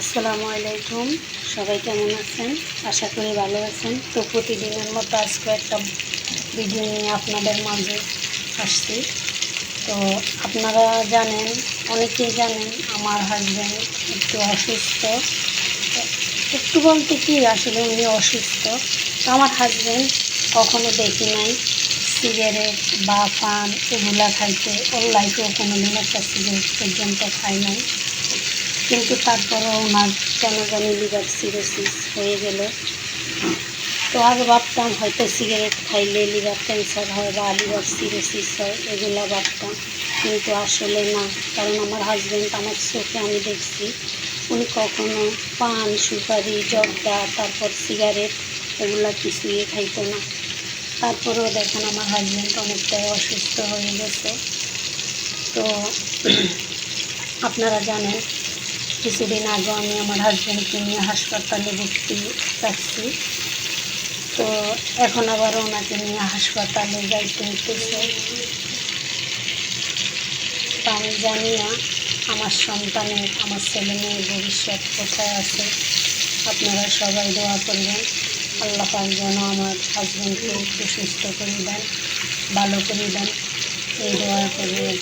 আসসালামু আলাইকুম। সবাই কেমন আছেন? আশা করি ভালো আছেন। তো প্রতিদিনের মতো আজকে একটা ভিডিও নিয়ে আপনাদের মাঝে আসছি। তো আপনারা জানেন, অনেকেই জানেন আমার হাজব্যান্ড একটু অসুস্থ। একটু বলতে কি, আসলে উনি অসুস্থ। তো আমার হাজব্যান্ড কখনো দেখি নাই সিগারেট বা পান এগুলা খাইতে। ওর লাইফেও কোনো দিন একটা সিগারেট পর্যন্ত খায় নাই। কিন্তু তারপরেও ওনার কেন জানি লিভার সিরোসিস হয়ে গেল। তো আগে ভাবতাম হয়তো সিগারেট খাইলে লিভার ক্যান্সার হয় বা লিভার সিরোসিস হয়, এগুলো ভাবতাম। কিন্তু আসলে না, কারণ আমার হাজব্যান্ড আমার চোখে আমি দেখছি উনি কখনো পান, সুপারি, জর্দা, তারপর সিগারেট এগুলা কিছুই খাইতো না। তারপরেও দেখেন আমার হাজব্যান্ড অনেকটাই অসুস্থ হয়ে গেছে। তো আপনারা জানেন, কিছুদিন আগে আমি আমার হাজব্যান্ডকে নিয়ে হাসপাতালে ভর্তি রাখছি। তো এখন আবার ওনাকে নিয়ে হাসপাতালে যাইতে হইতেছে। তো আমি জানি না আমার সন্তানের, আমার ছেলে মেয়ের ভবিষ্যৎ কোথায় আছে। আপনারা সবাই দোয়া করবেন, আল্লাহ পাক যেন আমার হাজব্যান্ডকে একটু সুস্থ করে দেন, ভালো করে দেন, এই দোয়া করবেন।